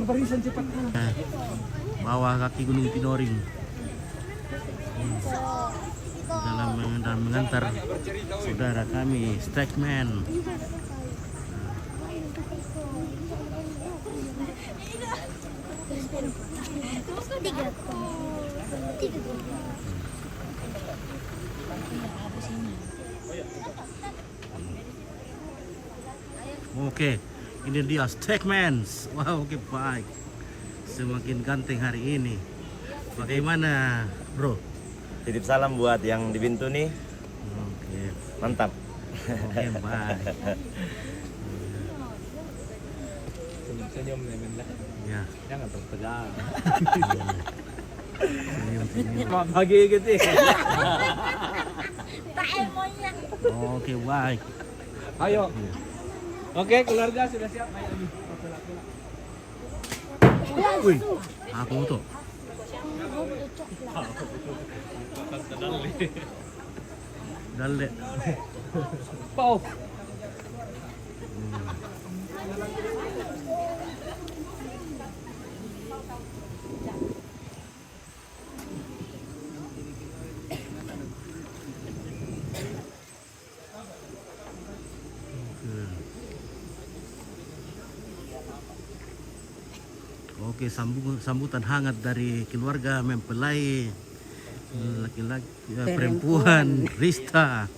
barisan cepat. Bawah kaki Gunung Tinoring. Dalam mengantar saudara kami, Stackman. Oke, ini dia Stackman. Wow, oke, baik. Semakin ganteng hari ini. Bagaimana, bro? Titip salam buat yang di Bintu nih. Oke, Mantap. oke, baik. Senyum nemen lah. Ya, Jangan terpegang. senyum-senyum. Bagi gitu. Oke, baik. Ayo. Oke, keluarga sudah siap. Ayo nih. Wih, aku tuh. Dalle. Pau. Oke, sambutan hangat dari keluarga mempelai laki-laki perempuan Rista.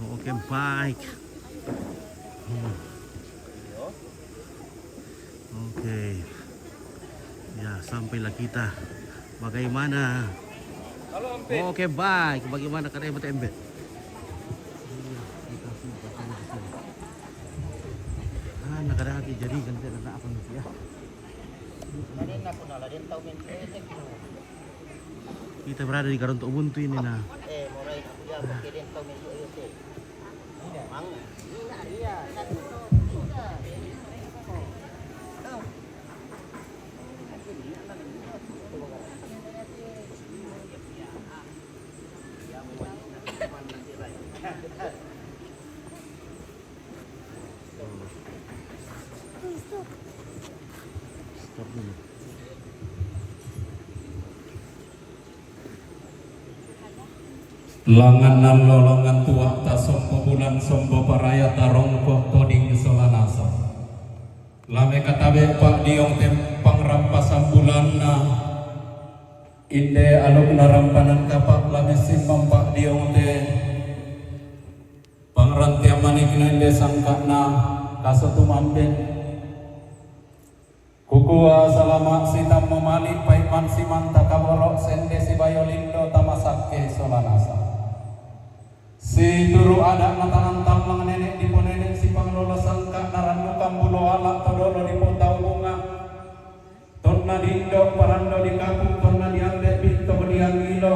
Oke, baik. Oke. Ya, sampailah kita. Bagaimana? Oke, baik. Bagaimana karya MTMB? Negara hati jadi kan tidak ada apa nanti ya. Kita berada di Garonto Ubuntu ini nah. Stop dulu. Langanan lolongan tua ta sompo bulan sompo paraya tarongko koding solanasa. Lame katabe pak diong tempang rampasan bulanna. Inde aluk narampanan kapak lame simbang pak diong te. Pangrantia manik nende sangkana kasotu mamben. Kukua salama sitam memali paiman simanta kaborok sende si bayolindo tamasake solanasa. Si turu adak natanantang lang nenek di ponenek si panglolo sangka naranno kambulo alak todolo di potau bunga. Tonna dindo parando di kampung tonna diambek pinto diangilo.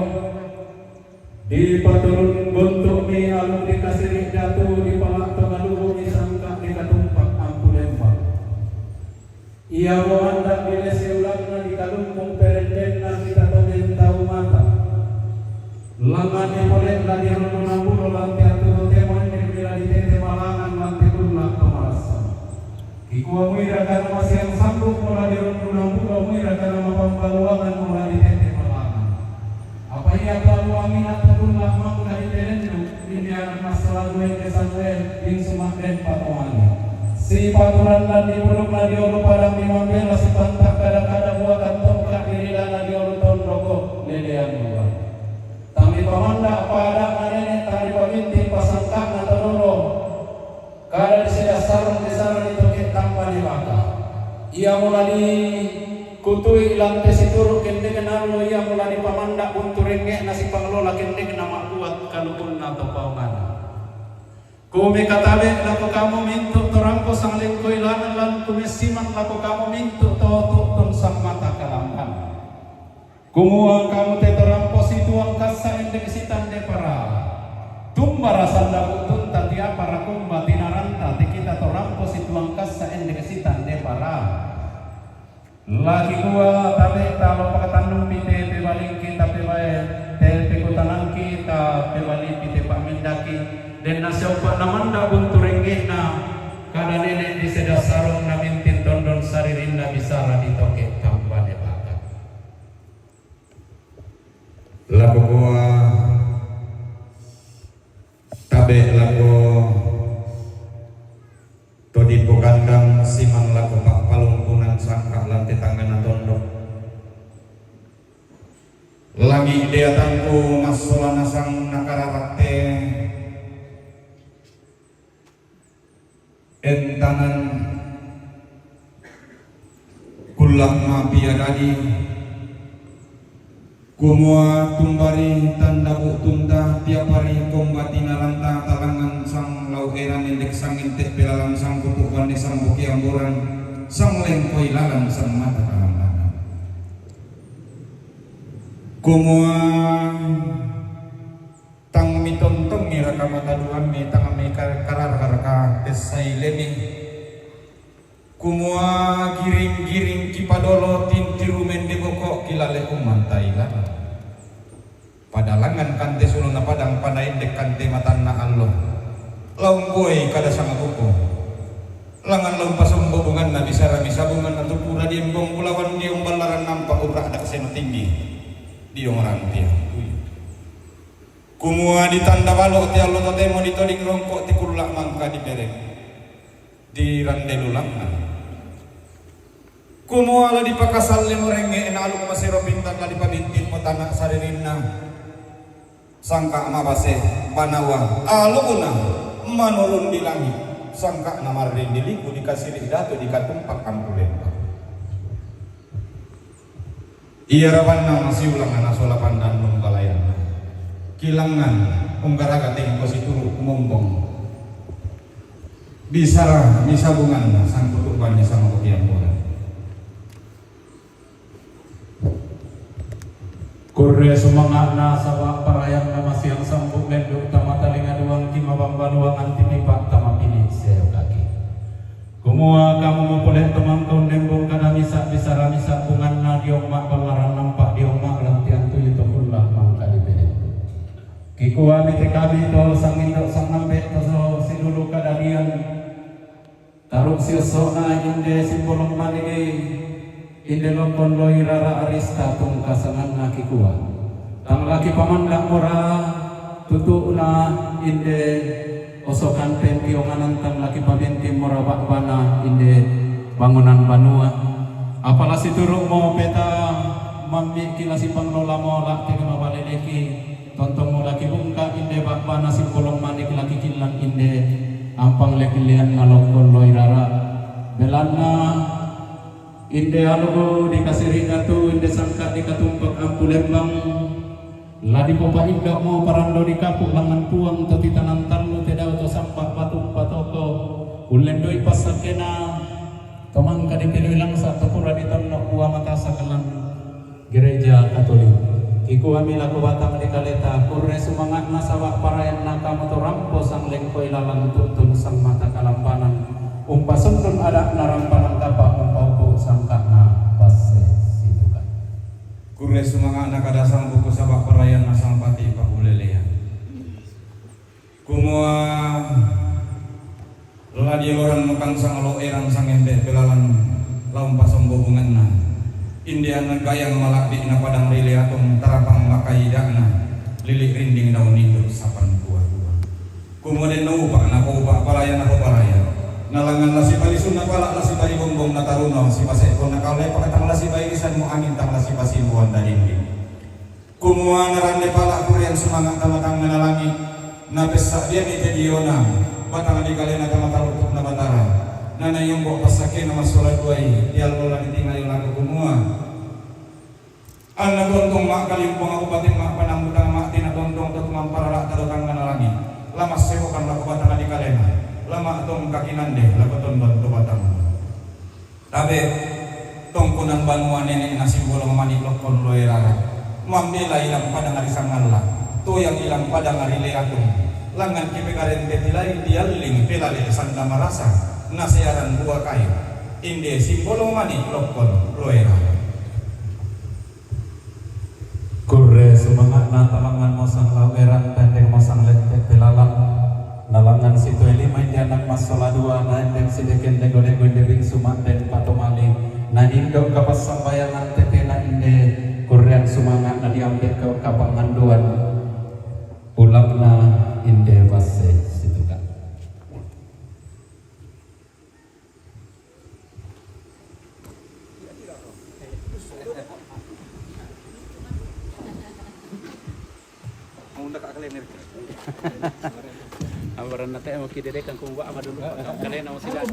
Di paturun gontok mi aluk di kasiri jatuh di palak togaluhu mi sangka di katumpak ampulembang. Ia memandak bila seulangna di kalumpung perendenna kita tomen tahu mata. Langane boleh lagi rono nabulo lantai atu temon di bila di tete malangan lantai kunna kemarasa. Kikuwa muira kana masih yang sambung mula di rono nabulo muira kana mapambaluangan mula di tete malangan. Apa ia peluangin atau kunna mangga di telendu ini anak masalah gue kesanwen ing sumaken patoani. Si paturan dan dibuluk na diolo padang dimambela si pantak kadang-kadang buah kantong kak dirila na diolo tondoko ledean buah. Tami pamanda pada nganene tali paminti pasangkak na todolo. Kada disida sarung di sarung itu tanpa dibaka. Ia mulai kutui lantai si turuk kende kenalo ia mulai pamanda bunturenge nasi panglola kende nama kuat kalupun atau paungan. Kumi katabe lako kamu mintu torangko sang lingko ilanan lan kumesiman lako kamu mintu totuk sang mata kalampan. Kumuang kamu te torangko situang kasa ende kesitan de para. Tumbara sanda butun tatia para kumba tinaranta te kita torangko situang kasa ende kesitan de para. Lagi gua tabe talo pakatanum pite pebaling kita pebae te pekutanang kita pebali pite pamendaki. Dan nasyopa namanda buntu renggeh na kada nenek di seda sarung na mintin tondon saririnda bisara Lago goa tabe lago todi pogandang simang lago pak palungkunan sangka lantai tangan tondok lagi dia tangku masola nasang nakararate entanan kulak mapiadadi kumua tumbari tanda tunda tiap hari kombati nalanta talangan sang lauheran indek sang intek belalang sang kutukan di sang buki amburan sang lengkoi lalang sang mata kalamana kumua tang mitontong mira kamata duan mi tang mi karar harka desai leni kumua giring-giring kipadolo tintiru mende bokok kilale umantailah padalangan kante suluna padang padain dek kante matanna Allah laung boy kada sama buku langan laung pasang bobongan na bisara bisabungan atau pura diembong kulawan diong balaran nampak ubrak dak seno tinggi diong rantia kumua ditanda balok ti Allah temo ditoding rongkok ti kulak mangka di berek di randelulangan kumua la dipakasal limo renge ena alu masiro pintan la dipabintin mo tanak saririnna sangka mabase panawa aluna manurun di langit sangka namarin diliku dikasih datu dikatumpak ampulen iya rawan nang masih ulangan asola pandan balayan kilangan unggaraga tengko situru mombong bisa bungan sang kutubannya sama kukian bola Kurre sumangana sawa parayan nama siang sambuk menduk tamata linga duang kima bambaluang antipipak tamapini seo kaki kumua kamu mempoleh temang kau nembong kada misa bisara misa bungan na diong mak pangaran nampak diong mak lantian tu yuto pullah mangka di bedet kikuwa mite kami to sang indok sang nambet to so sidulu kadanian taruk siosona inde simbolong manigi inde lokon loi rara arista tung kasangan naki kuat tang laki pamandang mora tutu na inde osokan tempionganan tang laki pabinti mora bakbana inde bangunan banua apalah situruk mo peta mambi kila si panglola mo lak tega mabaleleki tontong mo laki bungka inde bakbana simbolong manik laki kilang inde ampang lekilian ngalokon loi rara belana inde alugo dikasih ringatu inde sangka dikatumpak ampu lembang ladi popa indak mau parando dikapuk langan puang to titanan tarlu tedau to sampah patuk patoko ulendoi pasakena tomang kadipilui langsa to pura ditonok buah mata sakalan gereja Katolik iku amila ko batang di kaleta kurre sumangat nasawa parayan nakamu to rampo sang lengkoi lalang tuntun sang mata kalampanan umpasundun ada narampanan tapak umpauku sangkana pase situkan kurre sumanga nakada sang buku sabak perayaan nasang pati pakulelea kumua ladi orang mukang sang lo erang sang ende belalang laum pasong bobongan na indian gayang malak di na padang lili atung tarapang makai dakna lili rinding daun itu sapan buah-buah kumuden no upak na ko upak parayan ako parayan nalangan lasi bali sunna pala lasi bali bongbong na taruno si pasek ko nakalay pakatang lasi bali isan mo angin tang lasi pasimuan dadindi kumuha narande pala kurian semangat tamatang nalangi napesak dia ni tediona batang di kalian agama tarutuk na batara nana yung bo pasake na masola duay dial lola ditingal yung lago kumuha ang nagontong mak kalimpong ako bating mak panamutang mak tinatontong tatumang parala tarutang nalangi lamas sebo kan lago batang di kalian lama tong kakinande lakoton don to batang tabe tong kunang banua nenek nasi bolong manik lokon loerara mambela ilang padang ari sangalla to yang ilang padang ari leatung langan kipekaren betilai dialing pelale sanda marasa nasiaran buah kayu inde simbolong manik lokon loerara kurre semangat na talangan mosang laueran pendek mosang lentek belalang nalangan situ lima anak masalah dua na indek sideken dego-dego debing sumat den patomali na indok kapas sambayangan tete na inde kurang sumangat na diambil ke kapangan Pulangna inde wase situka. Amaran na tayo makidirekan kung wa madulog kalian na sila.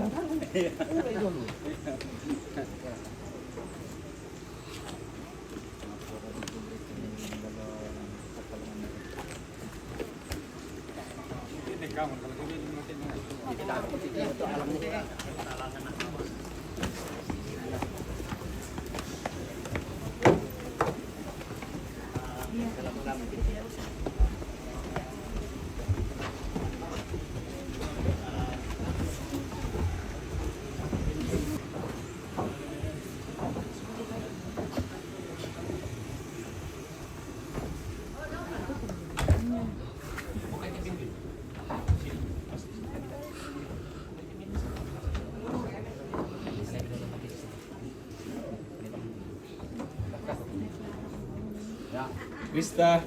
Wista,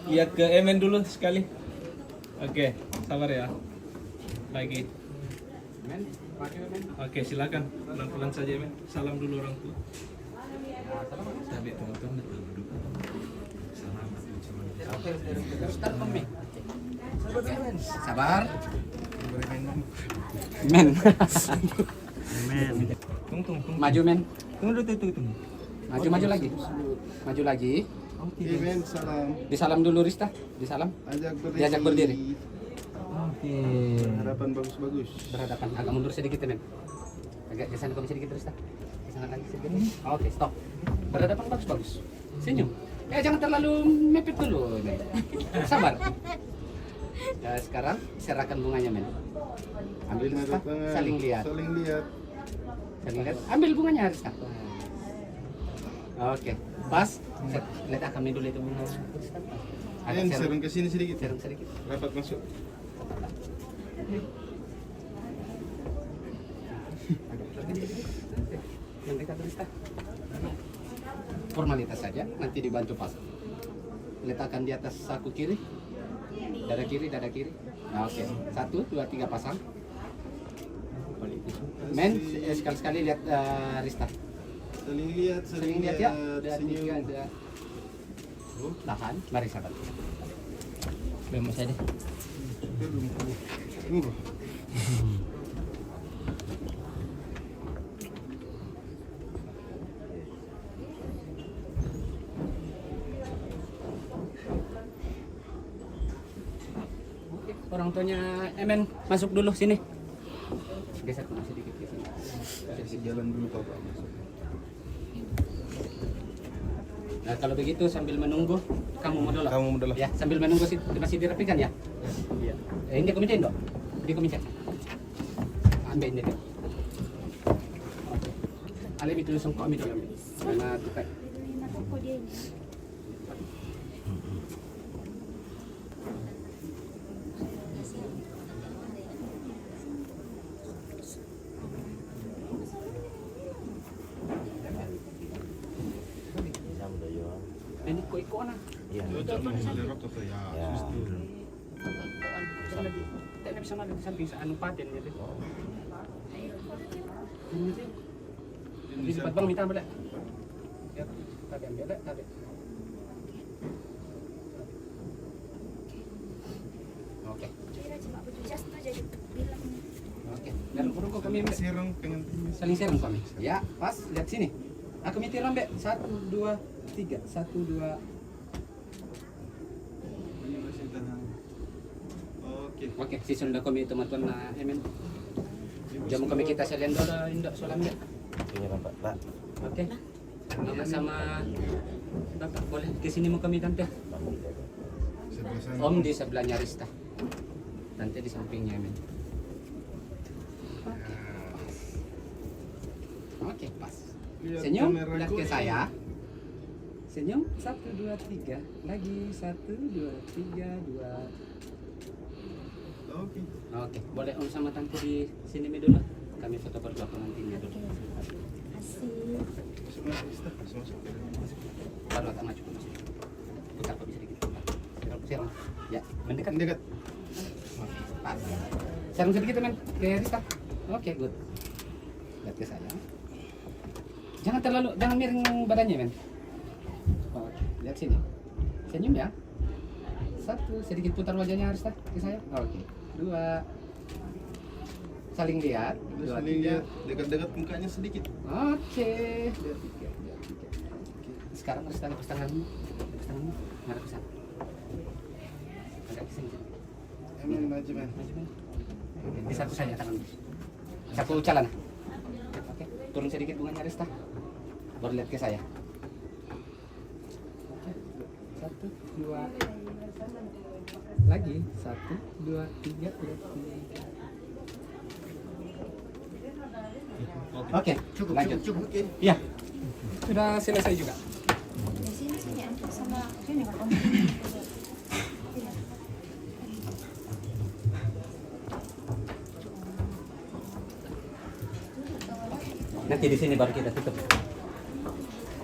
lihat ke Emen dulu sekali. Oke, sabar ya. Lagi. Oke, silakan. Pelan-pelan saja, Emen. Salam dulu orang tua. Sabi teman-teman duduk. Sabar. Men. Men. Tunggu. Maju men. Tunggu. Maju lagi. Maju lagi. Amen, salam. Disalam dulu Rista. Disalam. Diajak berdiri. Oke. Harapan bagus-bagus. Berhadapan. Agak mundur sedikit men. Agak ke sana kau sedikit Rista. Ke sana lagi sedikit. Oke, stop. Berhadapan bagus-bagus. Senyum. Jangan terlalu mepet dulu. Men. Sabar. Ya, sekarang serahkan bunganya men. Ambil Rista. Saling lihat. Saling lihat. Saling lihat. Ambil bunganya Rista. Oke, pas. Letak kami dulu itu bunga. Ayo serong ke sini sedikit. Serong sedikit. Rapat masuk. Yang dekat Rista. Formalitas saja, nanti dibantu pas. Letakkan di atas saku kiri. Dada kiri. Nah, oke. 1, 2, 3 pasang. Men, sekali-sekali lihat Rista. Saling lihat, Sering lihat ya. senyum. Tahan, mari sahabat. Memang saja. Tunggu. Oke, orang tuanya Emen masuk dulu sini. Geser sedikit ke sini. Kasih jalan dulu Bapak. Nah, kalau begitu sambil menunggu kamu modal. Kamu modal. Ya, sambil menunggu masih dirapikan ya. Iya. Ini komiten dok. Di komiten. Ambil ini dok. Alih itu langsung kami dok. Karena tukar. Ini kok na. Iya. Tak bisa mali di samping sa anong patin niya dito. Di cepat bang minta balik. Ya, tabi ambil tabi. Oke. Oke. Dalam kurung kok kami Serong pengen saling serong kami. Ya, pas lihat sini. Aku mitir lambe 1 2 3 1 2. Oke, sudah kami teman-teman na Emen. Jamu kami kita salian dulu indak solam ya. Iya Pak. Pak. Oke. Nama sama Bapak boleh ke sini mau kami tante. sebelah sana. Om di sebelahnya Rista. Tante di sampingnya Emen. Oke, pas. Lihat Senyum, kamera lihat gue. ke saya. Senyum 1 2 3. Lagi 1 2 3 2. Oke. Oke, boleh Om sama Tante di sini dulu. Kami foto berdua pengantinnya dulu. Masuk masuk. Baru akan maju ke sini. Putar kok bisa dikit. Serong. Ya, mendekat. Dekat. Pas. Serong sedikit men ke Rista. Oke, good. Lihat ke saya. Jangan miring badannya men. Oh, lihat sini. Senyum ya. 1, sedikit putar wajahnya Rista ke saya. Oke. 2. Saling lihat. 2, Saling 3. lihat. Dekat-dekat mukanya sedikit. Oke. 2, 3. Sekarang harus lepas tanganmu. Lepas tanganmu. Ngarep ke sana. Agak ke sini. Emang maju men. Maju, men. Oke, di satu saja tanganmu. Sapu celana. Oke. Turun sedikit bunganya Rista. Baru lihat ke saya. Oke. 1, 2. Lagi. 1, 2, 3. Oke, Cukup, lanjut. cukup. Oke. Iya. Sudah selesai juga. Di sini sama sini Pak. Nanti di sini baru kita tutup.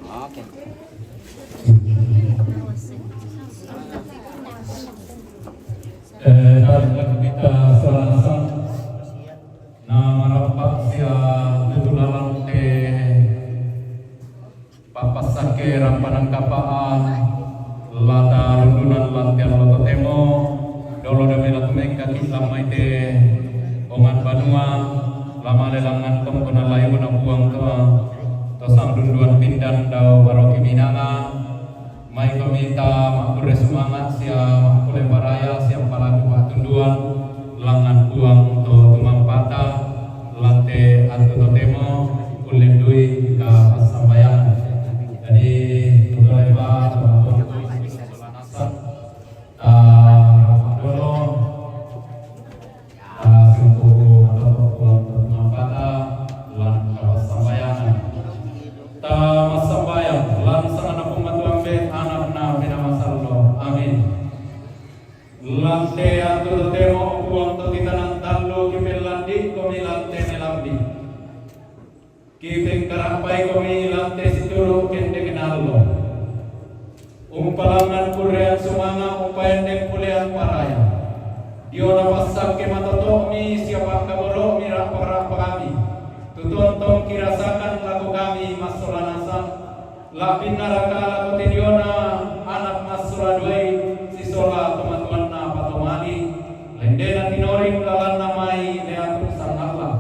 Oke. Dan kita selasa nama rapat sia tutulalang te papasake rampanang kapaa lata rundunan latihan loto temo dolo demi latumengka kislamai te ongan banua lama lelangan tongkona layu na buang toa tosang dunduan pindan dau baroki minanga mai komita makure semangat sia makule paraya siap palaku tunduan langan buang to tumampata lante atu totemo ulendui ka pasambayangan jadi tulaiba solanasan dolo sumpu buang to tumampata lan ka pasambayangan ta masambayang lan sangana pumatuambe anak na pinamasallo amin lante atu temo buang to titanan tallo kipelandi komi lante melandi kipeng karapai komi lante situro kende kenallo umpalangan kurean sumanga upayendeng kulian paraya diona pasak ke matotomi siapa kaboro mira para kami tutuan tong kirasakan laku kami masolanasan lapin naraka laku tidiona anak masula duai sisola teman-teman na patomani lendena tinori ulalan namai leatuk sang Allah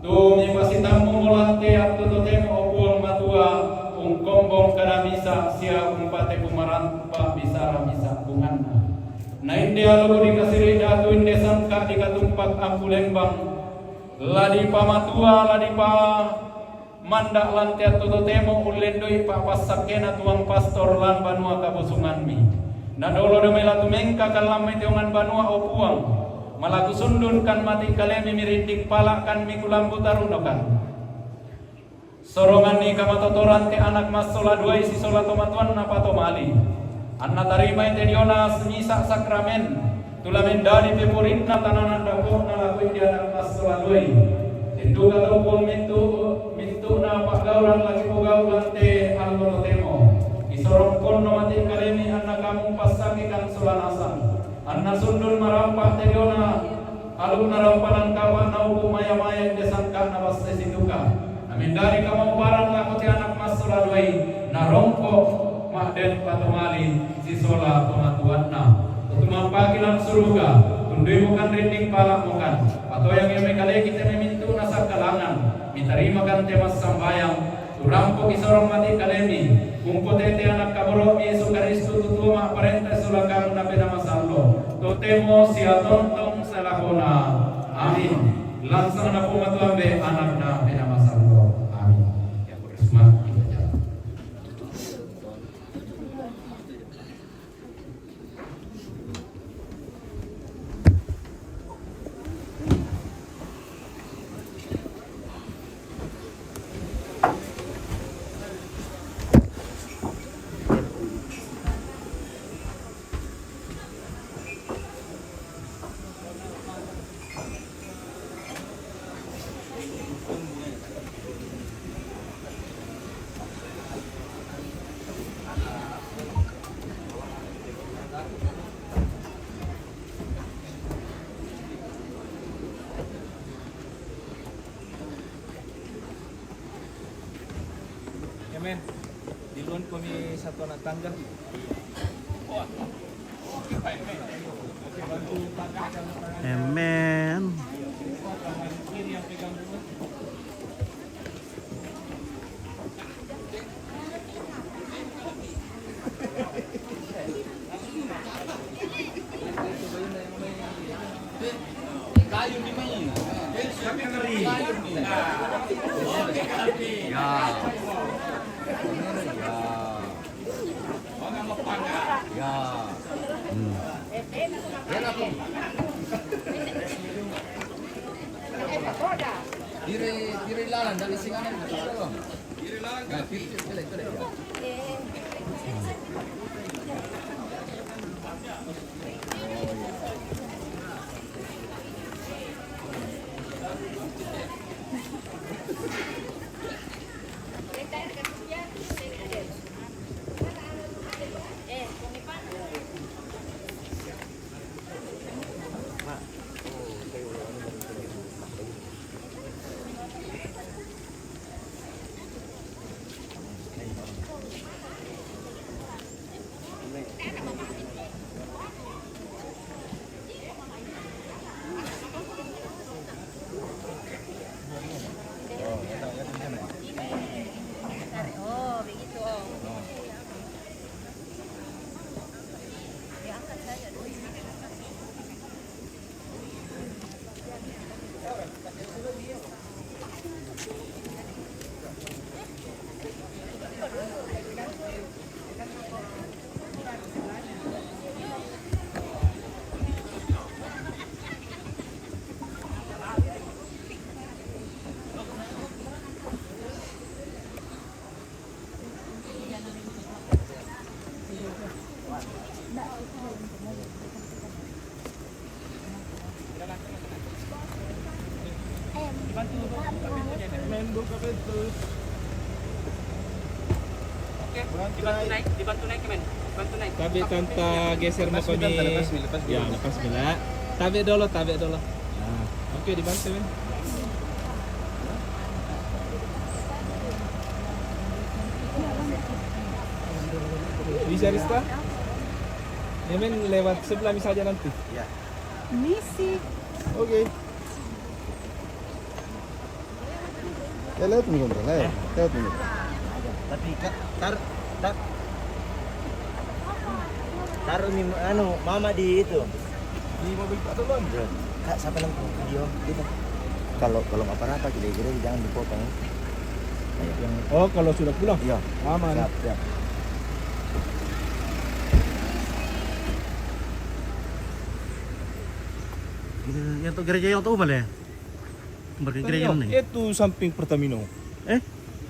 tu mi pasitamu mulante atu totemo opuang matua ungkombong kada misa sia umpate kumaranpa bisara misa bunganna na inde alu dikasiri datu inde sangka dikatumpak ampu lembang ladi pamatua ladi pa mandak lante atu totemo ulendoi pa pasakena tuang pastor lan banua kabusunganmi na dolo demela tumengka kalamai teongan banua opuang malaku sundun kan mati kalemi mirindik palak kan mikulambu tarunokan sorongan ni kamatotoran te anak masola dua isi sola tomatuan na patomali anna tarima ite diona senyisa sakramen tulamen dari pemurinna tananan dapur na laku di anak masola dua tentu katopun mintu na pagauran lagi pagauran te algono temo isorong kono mati kalemi anak kamu pasaki kan solanasan anna sundun marampak te diona alun narampalan kawan nauku maya-maya desangka na basse situka amin dari kamu barang laku ti anak masola dua narongko mahden patomali sisola pematuanna tutumang pagilan surga tundui bukan rinding palak mukan atau yang kale kita memintu nasak kalangan mitarima kan temas sambayang turampok isorong mati kalemi kungko tete anak kaboro Yesus Kristus tutuma parente sulakang nabe nama sallo totemo sia tontong salakona amin langsung na pumatuambe anak na nama sallo amin ya berisma men. Duluan kami satu anak tangga. Wah. Oke, baik, men. Oke, bantu tangga tangan. Emen. Tangan kiri yang pegang dulu. Kayu di mana? Kami ngeri. Ya. Ya. Diri lalan dari singanan ke dalam. Diri lalan ke pilih. Oh, begitu. Oh. Ya, angkat saja dulu. Men buka pintu. Oke, dibantu naik men. Bantu naik. Tabi tanta geser mau kami. lepas Ya, lepas bila. Tabi dulu. Nah, oke dibantu men. Bisa Rista? Ya men lewat sebelah saja nanti. Ya. Misi. Oke. Ya lewat minggu berapa? Lewat minggu. Tapi taruh nih mama di itu. Di mobil Pak Tolong. Kak, siapa yang video gitu? Kalau apa-apa kira-kira jangan dipotong. Oh, kalau sudah pulang? Iya. Aman. Siap. Yang tuh gereja yang tuh malah. Kembali ke gereja mana? Itu samping Pertamino.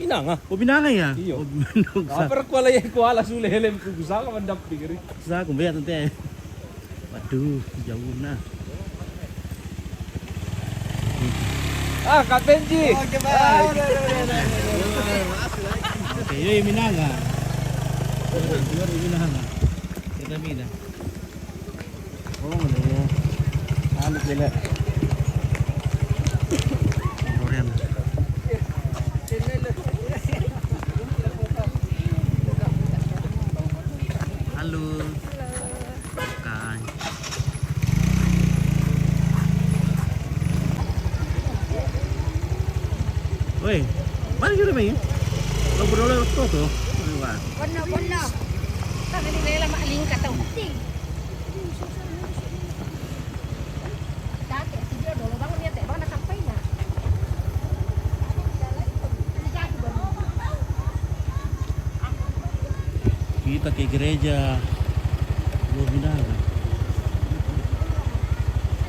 Inang ah. Oh binanga ya? Iya. Oh binanga. Apa kuala ya kuala sule helem ku saka mandap pikir. Sa aku bayar nanti. Waduh, jauh nah. Ah, Kak Benji. Oke, baik. Oke, yuk minanga. Yuk minanga. Kita mina. Oh, mana? Anu gila. Korean. Halo. Bukan. Woi, mana juga main? Lo berdua tuh. Warna. Kami nila maaling ka tao. Dati, sige, dolo bangun niya, bang nakampay na. Kita ke gereja. Lo binanga.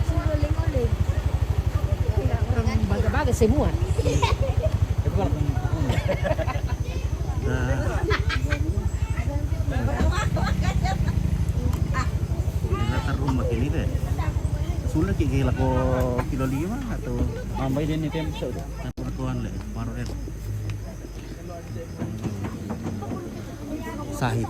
Suling-uling. Orang baga-baga semua. Nah. Latar rumah ini deh. Sulit kayak gila ko kilo 5 atau Ambay din item sa udah. atuan le, baru Sahid.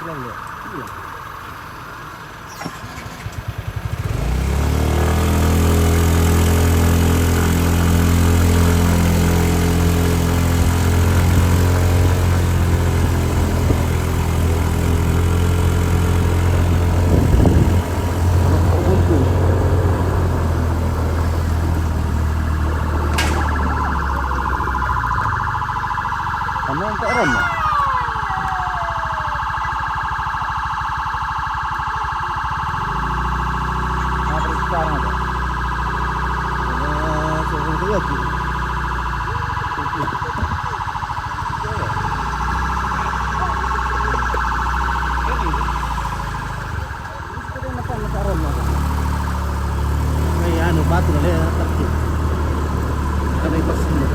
Bilang dia. Iya. Kamu untuk rom ya? Apa sekarang ada? Sekarang itu lagi. May ano, bato na lang, takip. Kami pasin mo.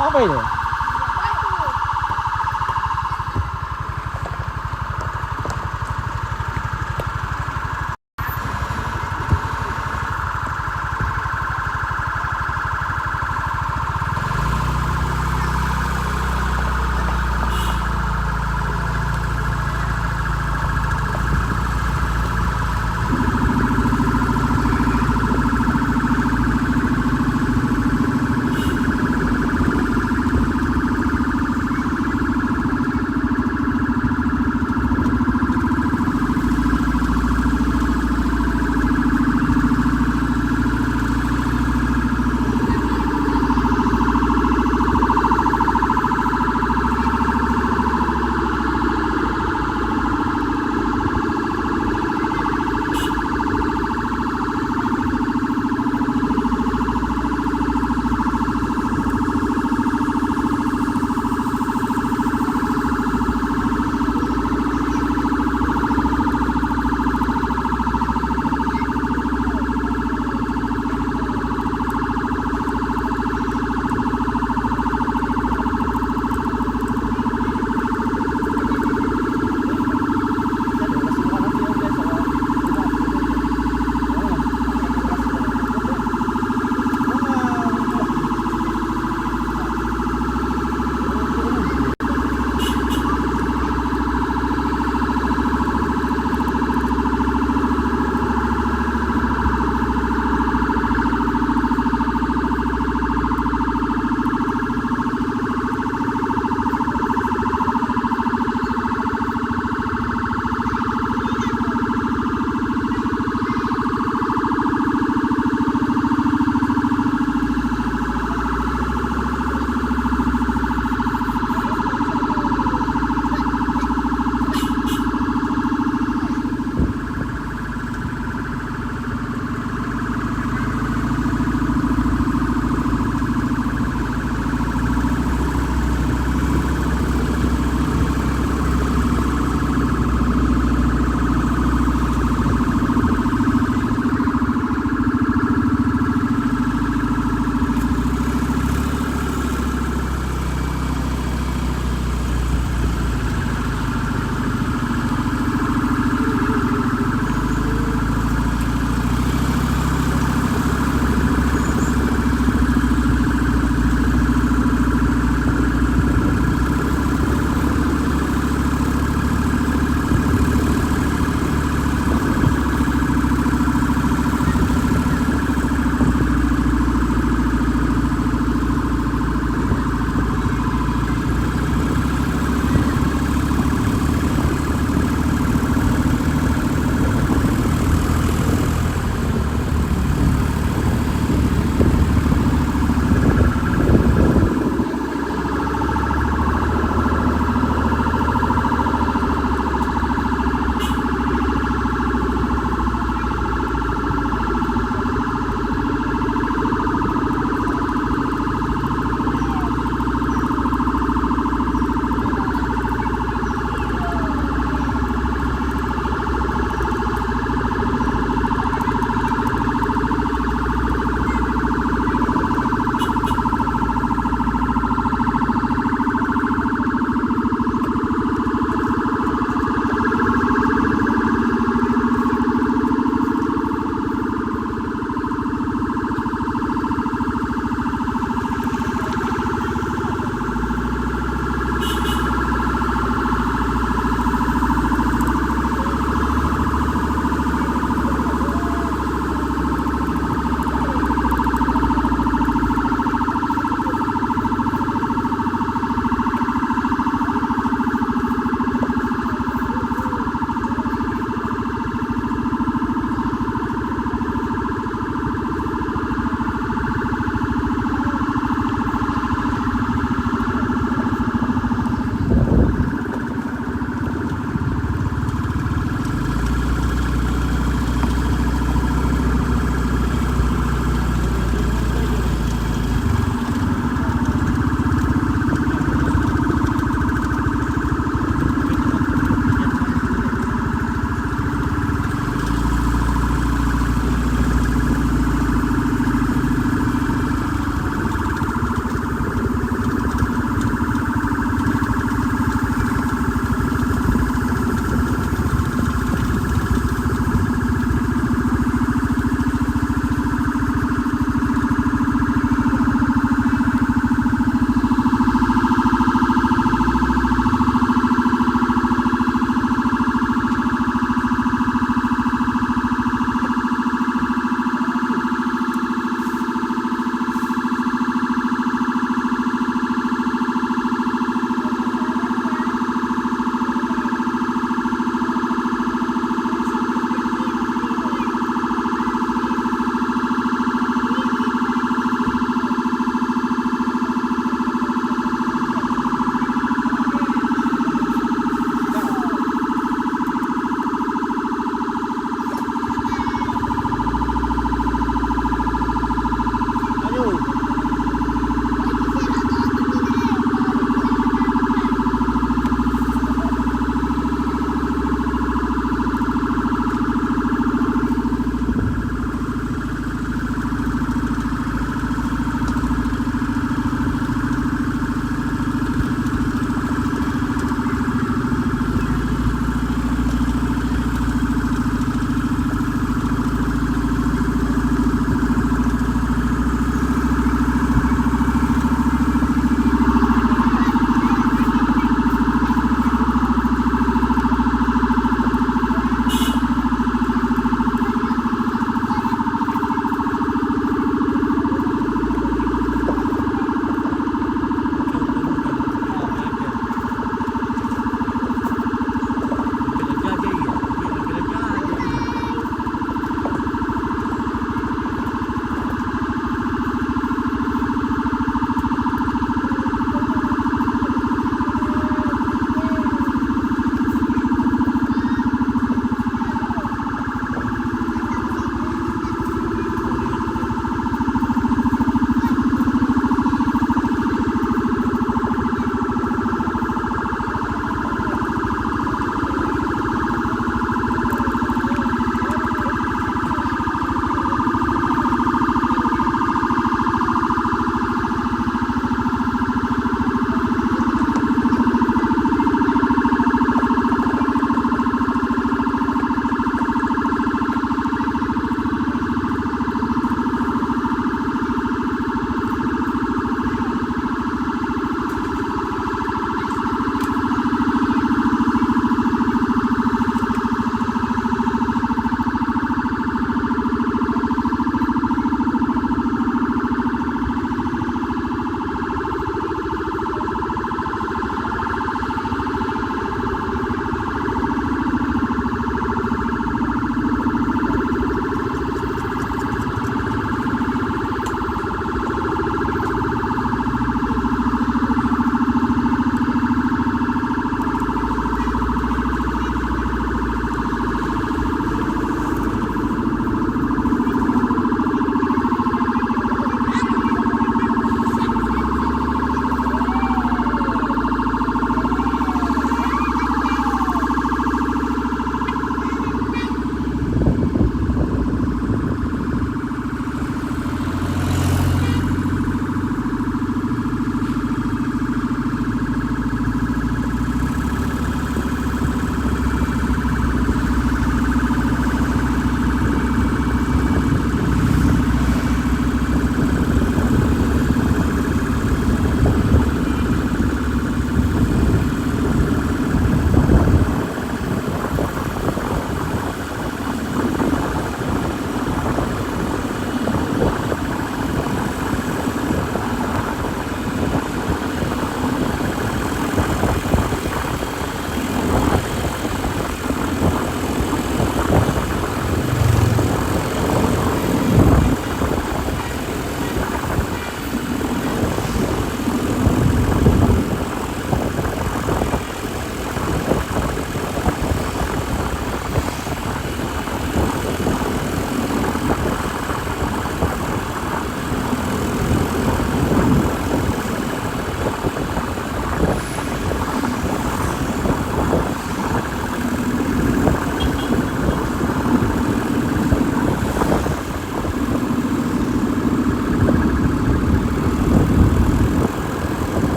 Apa ini?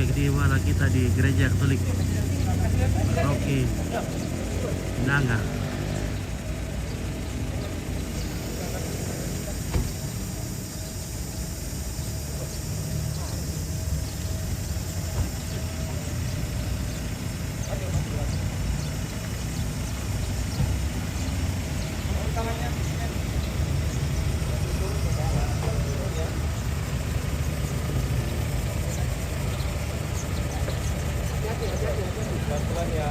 Oke, tiba kita di gereja Katolik Paroki Nanga. Pelan-pelan ya.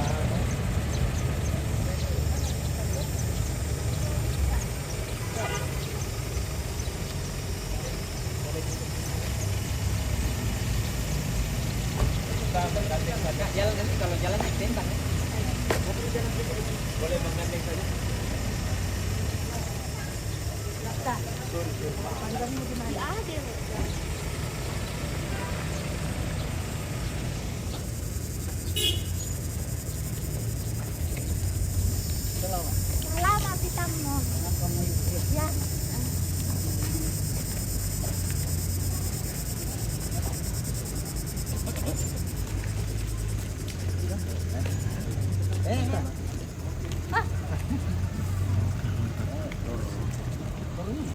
Jalan nanti kalau jalan naik tentang. Boleh menggandeng saja. Selamat kita mau. Ya. Eh,